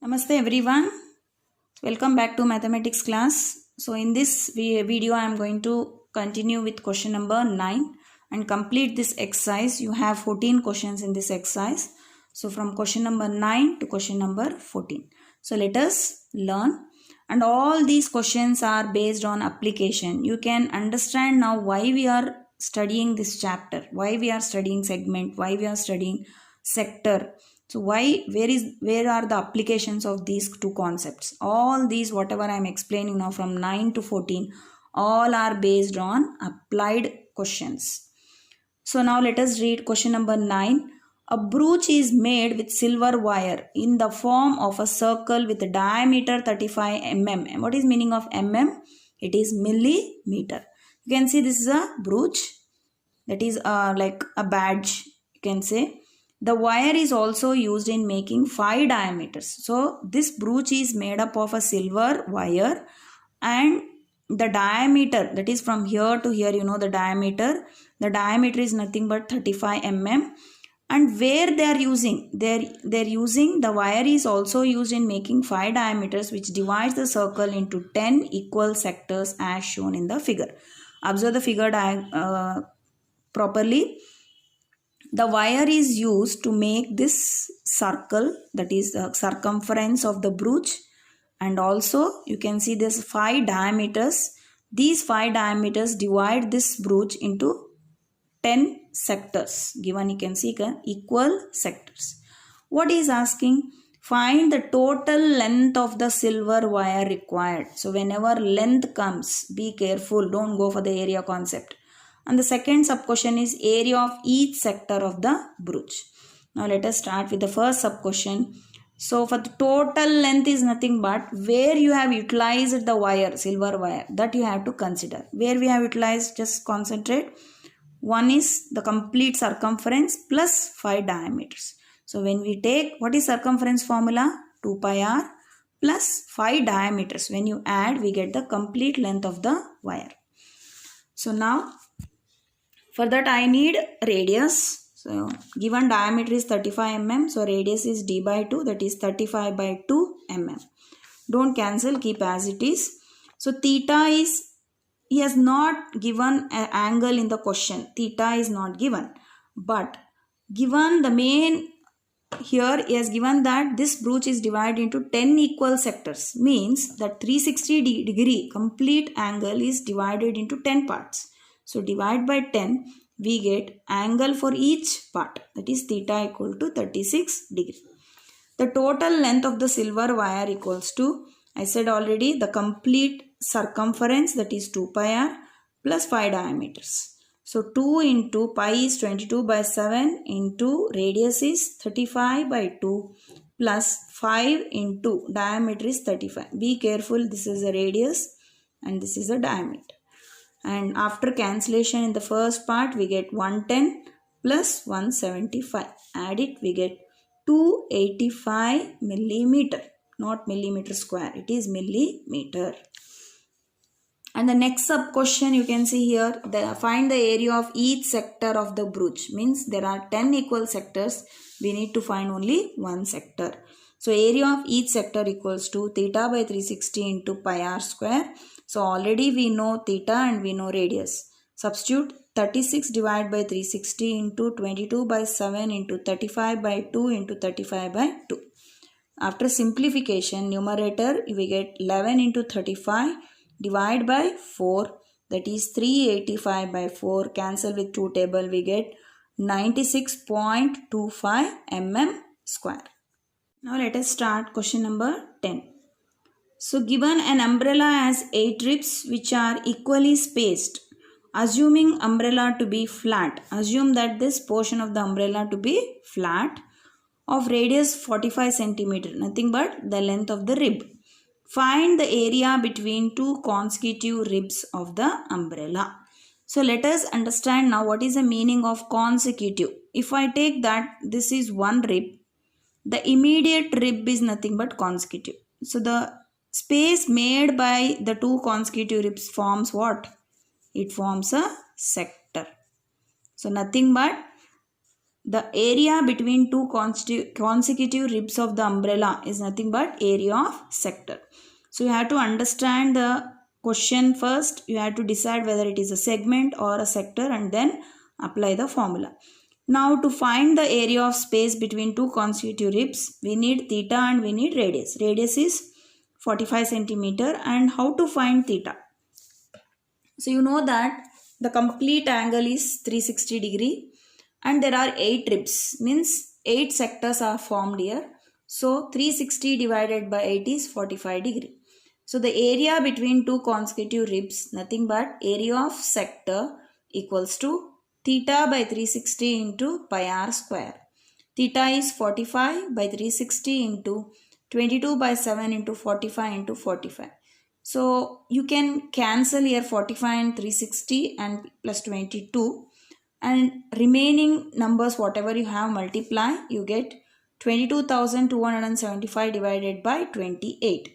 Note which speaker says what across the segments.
Speaker 1: Namaste everyone. Welcome back to mathematics class. So in this video I am going to continue with question number 9 and complete this exercise. You have 14 questions in this exercise. So from question number 9 to question number 14. So let us learn, and all these questions are based on application. You can understand now why we are studying this chapter, why we are studying segment, why we are studying sector. So where are the applications of these two concepts? All these whatever I am explaining now from 9 to 14, all are based on applied questions. So now let us read question number 9. A brooch is made with silver wire in the form of a circle with a diameter 35 mm. What is meaning of mm? It is millimeter. You can see this is a brooch, that is like a badge, you can say. The wire is also used in making 5 diameters. So this brooch is made up of a silver wire, and the diameter, that is from here to here, the diameter is nothing but 35 mm. And where they are using, they're using the wire is also used in making 5 diameters, which divides the circle into 10 equal sectors as shown in the figure. Observe the figure properly. The wire is used to make this circle, that is the circumference of the brooch, and also you can see this 5 diameters. These 5 diameters divide this brooch into 10 sectors. Given, you can see equal sectors. What is asking? Find the total length of the silver wire required. So whenever length comes, be careful, don't go for the area concept. And the second sub question is area of each sector of the brooch. Now let us start with the first sub question. So for the total length is nothing but where you have utilized the wire, silver wire, that you have to consider. Where we have utilized, just concentrate. One is the complete circumference plus 5 diameters. So when we take, what is circumference formula? 2 pi r plus 5 diameters. When you add, we get the complete length of the wire. So now for that I need radius. So given diameter is 35 mm. So radius is d by 2, that is 35 by 2 mm. Don't cancel, keep as it is. So theta is, he has not given an angle in the question. Theta is not given. But given the main, here he has given that this brooch is divided into 10 equal sectors. Means that 360 degree complete angle is divided into 10 parts. So divide by 10, we get angle for each part, that is theta equal to 36 degree. The total length of the silver wire equals to, I said already, the complete circumference, that is 2 pi r plus 5 diameters. So 2 into pi is 22 by 7 into radius is 35 by 2 plus 5 into diameter is 35. Be careful, this is a radius and this is a diameter. And after cancellation in the first part, we get 110 plus 175. Add it, we get 285 millimeter. Not millimeter square, it is millimeter. And the next sub question you can see here, find the area of each sector of the brooch. Means there are 10 equal sectors, we need to find only one sector. So area of each sector equals to theta by 360 into pi r square. So already we know theta and we know radius. Substitute 36 divided by 360 into 22 by 7 into 35 by 2 into 35 by 2. After simplification, numerator we get 11 into 35 divide by 4, that is 385 by 4. Cancel with 2 table, we get 96.25 mm square. Now let us start question number 10. So given an umbrella has 8 ribs which are equally spaced. Assuming umbrella to be flat, assume that this portion of the umbrella to be flat, of radius 45 centimeter, nothing but the length of the rib. Find the area between two consecutive ribs of the umbrella. So let us understand now what is the meaning of consecutive. If I take that this is one rib, the immediate rib is nothing but consecutive. So the space made by the two consecutive ribs forms what? It forms a sector. So nothing but the area between two consecutive ribs of the umbrella is nothing but area of sector. So you have to understand the question first. You have to decide whether it is a segment or a sector and then apply the formula. Now to find the area of space between two consecutive ribs, we need theta and we need radius. Radius is 45 centimeter, and how to find theta? So you know that the complete angle is 360 degree and there are 8 ribs, means 8 sectors are formed here. So 360 divided by 8 is 45 degree. So the area between two consecutive ribs, nothing but area of sector equals to theta by 360 into pi r square. Theta is 45 by 360 into 22 by 7 into 45 into 45. So you can cancel here 45 and 360 and plus 22, and remaining numbers whatever you have multiply, you get 22,275 divided by 28.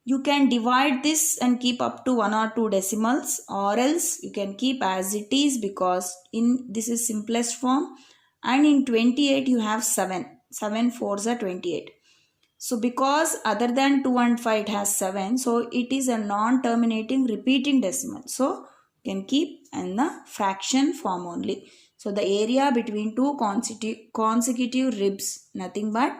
Speaker 1: You can divide this and keep up to 1 or 2 decimals, or else you can keep as it is, because in this is simplest form, and in 28 you have 7 fours are 28. So because other than 2 and 5 it has 7, so it is a non-terminating repeating decimal. So you can keep in the fraction form only. So the area between two consecutive ribs, nothing but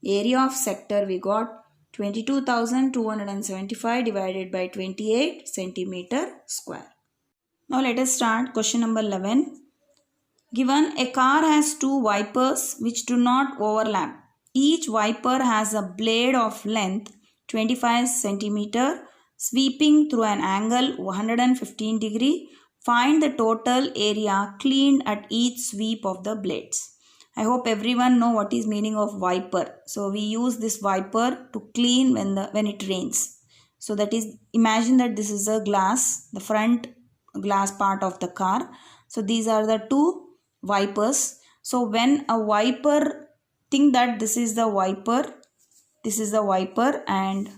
Speaker 1: area of sector, we got 22,275 divided by 28 centimeter square. Now let us start question number 11. Given a car has two wipers which do not overlap. Each wiper has a blade of length 25 centimeter sweeping through an angle 115 degree. Find the total area cleaned at each sweep of the blades. I hope everyone know what is meaning of wiper. So we use this wiper to clean when it rains. So that is, imagine that this is a glass, the front glass part of the car. So these are the two wipers. So when a wiper, think that this is the wiper and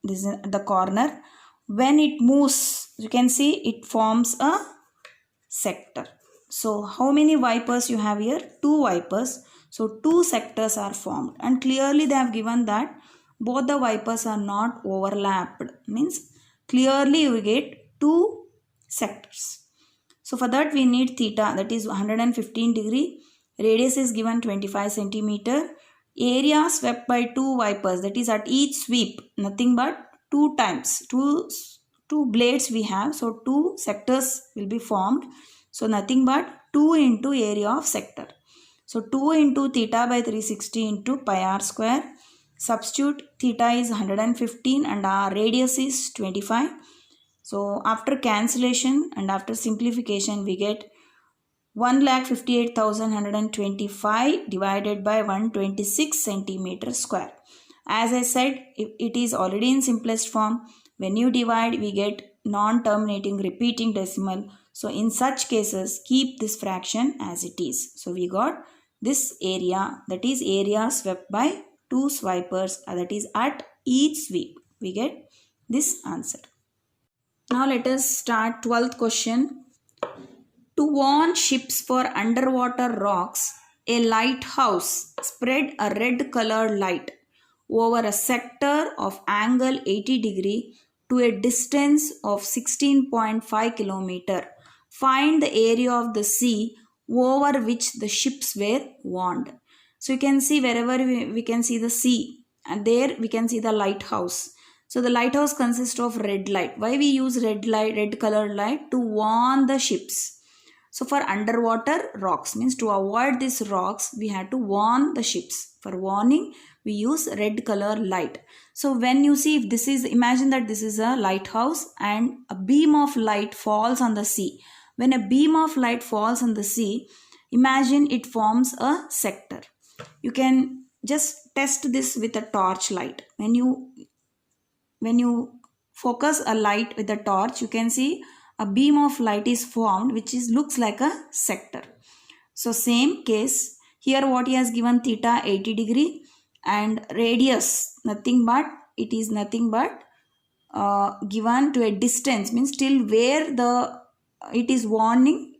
Speaker 1: this is the corner. When it moves, you can see it forms a sector. So how many wipers you have here? 2 wipers. So 2 sectors are formed, and clearly they have given that both the wipers are not overlapped. Means clearly you get 2 sectors. So for that we need theta, that is 115 degree. Radius is given 25 centimeter. Area swept by 2 wipers, that is at each sweep, nothing but 2 times. Two blades we have, so 2 sectors will be formed. So nothing but 2 into area of sector. So 2 into theta by 360 into pi r square. Substitute theta is 115 and our radius is 25. So after cancellation and after simplification we get 1,58,125 divided by 126 centimeter square. As I said, it is already in simplest form. When you divide, we get non-terminating repeating decimal. So in such cases, keep this fraction as it is. So we got this area, that is area swept by 2 swipers, that is at each sweep. We get this answer. Now let us start 12th question. To warn ships for underwater rocks, a lighthouse spread a red colored light over a sector of angle 80 degree to a distance of 16.5 kilometer. Find the area of the sea over which the ships were warned. So you can see wherever we can see the sea, and there we can see the lighthouse. So the lighthouse consists of red light. Why we use red colored light? To warn the ships. So for underwater rocks, means to avoid these rocks, we had to warn the ships. For warning, we use red color light. So when you see, if this is, imagine that this is a lighthouse and a beam of light falls on the sea. When a beam of light falls on the sea, imagine it forms a sector. You can just test this with a torch light. When you focus a light with a torch, you can see a beam of light is formed which looks like a sector. So same case, here what he has given theta 80 degree and radius nothing but given to a distance, means till where it is warning,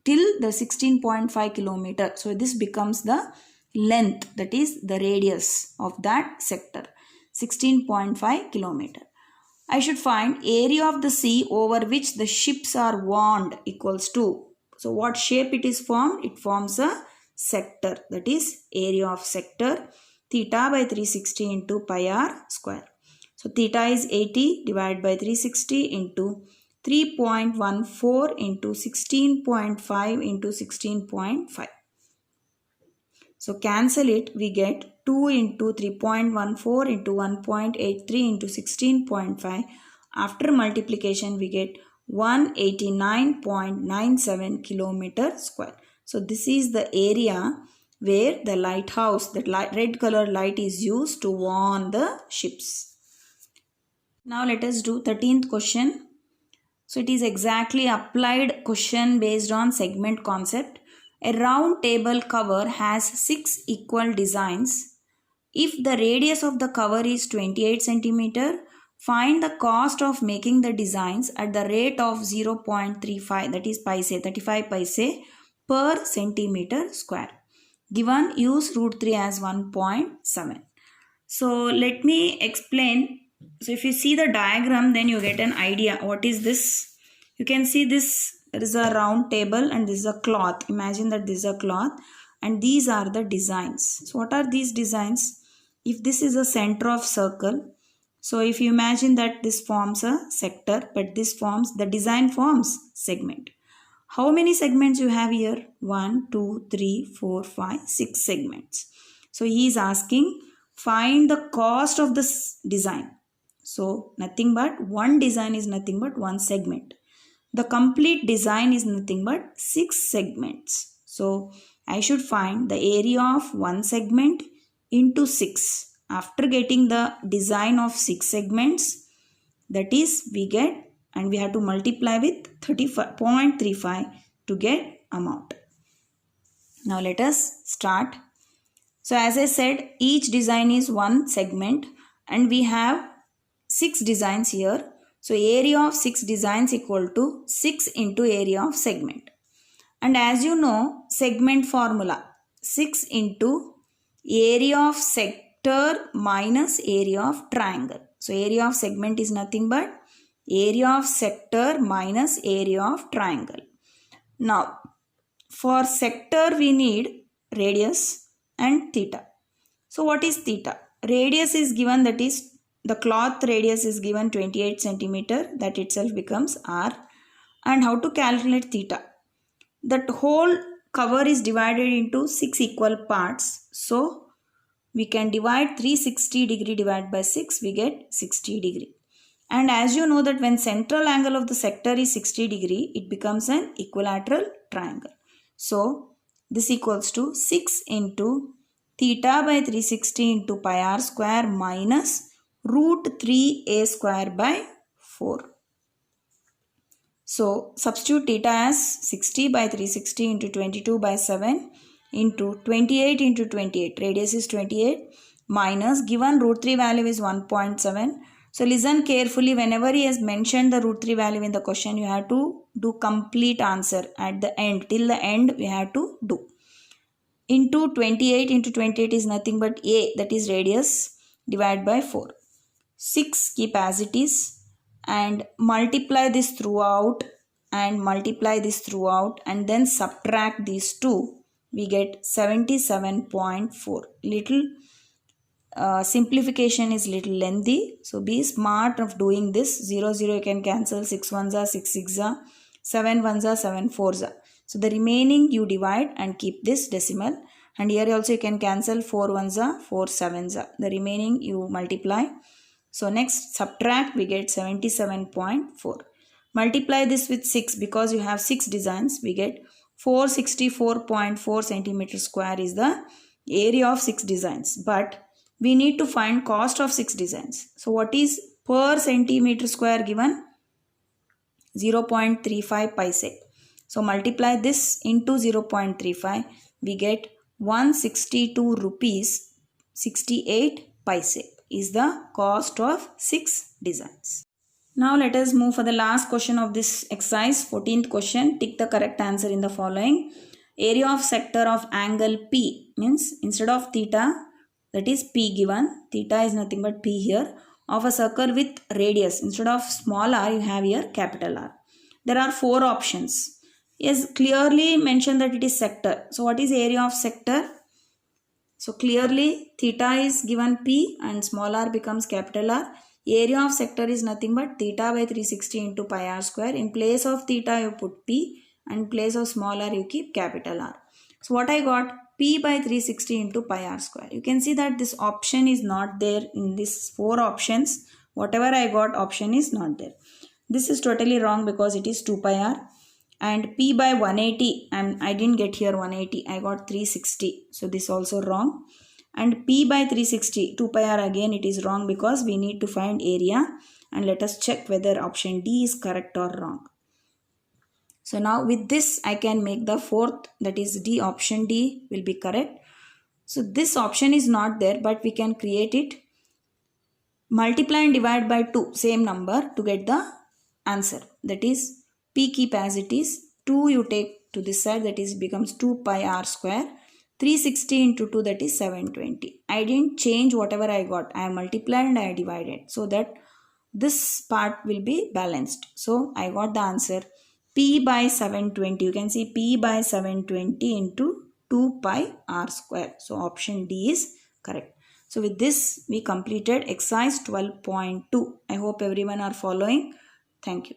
Speaker 1: till the 16.5 kilometer. So this becomes the length, that is the radius of that sector, 16.5 kilometer. I should find area of the sea over which the ships are warned equals to. So what shape it is formed? It forms a sector, that is area of sector, theta by 360 into pi r square. So theta is 80 divided by 360 into 3.14 into 16.5 into 16.5. So cancel it, we get 2 into 3.14 into 1.83 into 16.5. After multiplication, we get 189.97 kilometer square. So this is the area where the lighthouse, that red color light is used to warn the ships. Now let us do 13th question. So it is exactly applied question based on segment concept. A round table cover has 6 equal designs. If the radius of the cover is 28 cm, find the cost of making the designs at the rate of 0.35, that is 35 paise per centimeter square. Given, use root 3 as 1.7. So let me explain. So if you see the diagram, then you get an idea. What is this? You can see this, there is a round table and this is a cloth. Imagine that this is a cloth and these are the designs. So what are these designs? If this is a center of circle, so if you imagine that this forms a sector, but this forms, the design forms segment. How many segments you have here? 1, 2, 3, 4, 5, 6 segments. So he is asking, find the cost of this design. So nothing but one design is nothing but one segment. The complete design is nothing but 6 segments. So I should find the area of one segment into 6. After getting the design of 6 segments, that is we get, and we have to multiply with 30.35 to get amount. Now let us start. So as I said, each design is one segment and we have 6 designs here. So area of 6 designs equal to 6 into area of segment. And as you know, segment formula, 6 into area of sector minus area of triangle. So area of segment is nothing but area of sector minus area of triangle. Now for sector we need radius and theta. So what is theta? Radius is given, that is the cloth radius is given 28 centimeter, that itself becomes r. And how to calculate theta? That whole cover is divided into 6 equal parts. So we can divide 360 degree divided by 6, we get 60 degree. And as you know that when central angle of the sector is 60 degree, it becomes an equilateral triangle. So this equals to 6 into theta by 360 into pi r square minus root 3a square by 4. So substitute theta as 60 by 360 into 22 by 7 into 28 into 28. Radius is 28 minus given root 3 value is 1.7. So listen carefully, whenever he has mentioned the root 3 value in the question, you have to do complete answer at the end. Till the end we have to do. Into 28 into 28 is nothing but a, that is radius, divided by 4. 6 keep as it is and multiply this throughout and multiply this throughout and then subtract these two. We get 77.4. Little simplification is little lengthy. So be smart of doing this. 0, 0 you can cancel. 6 ones are 6 6 are. 7 ones are 7 4s are. So the remaining you divide and keep this decimal. And here also you can cancel. 4 ones are 4 7s are. The remaining you multiply. So next subtract, we get 77.4. Multiply this with 6 because you have 6 designs. We get 464.4 centimeter square is the area of 6 designs. But we need to find cost of 6 designs. So what is per centimeter square given? 0.35 paise. So multiply this into 0.35. We get 162 rupees 68 paise is the cost of 6 designs. Now let us move for the last question of this exercise. 14th question. Tick the correct answer in the following. Area of sector of angle P means instead of theta, that is P given. Theta is nothing but P here. Of a circle with radius. Instead of small r, you have here capital R. There are 4 options. Yes, clearly mentioned that it is sector. So what is area of sector? So clearly theta is given P and small r becomes capital R. Area of sector is nothing but theta by 360 into pi r square. In place of theta you put P and in place of small r you keep capital R. So what I got? P by 360 into pi r square. You can see that this option is not there in these 4 options. Whatever I got, option is not there. This is totally wrong because it is 2 pi r. And P by 180, and I didn't get here 180, I got 360. So this also wrong. And P by 360, 2 pi r, again it is wrong because we need to find area. And let us check whether option D is correct or wrong. So now with this I can make the 4th, that is D, option D will be correct. So this option is not there, but we can create it. Multiply and divide by 2, same number, to get the answer. That is P keep as it is. 2 you take to this side, that is becomes 2 pi r square. 360 into 2, that is 720. I didn't change whatever I got. I multiplied and I divided so that this part will be balanced. So I got the answer P by 720. You can see P by 720 into 2 pi r square. So option D is correct. So with this we completed exercise 12.2. I hope everyone are following. Thank you.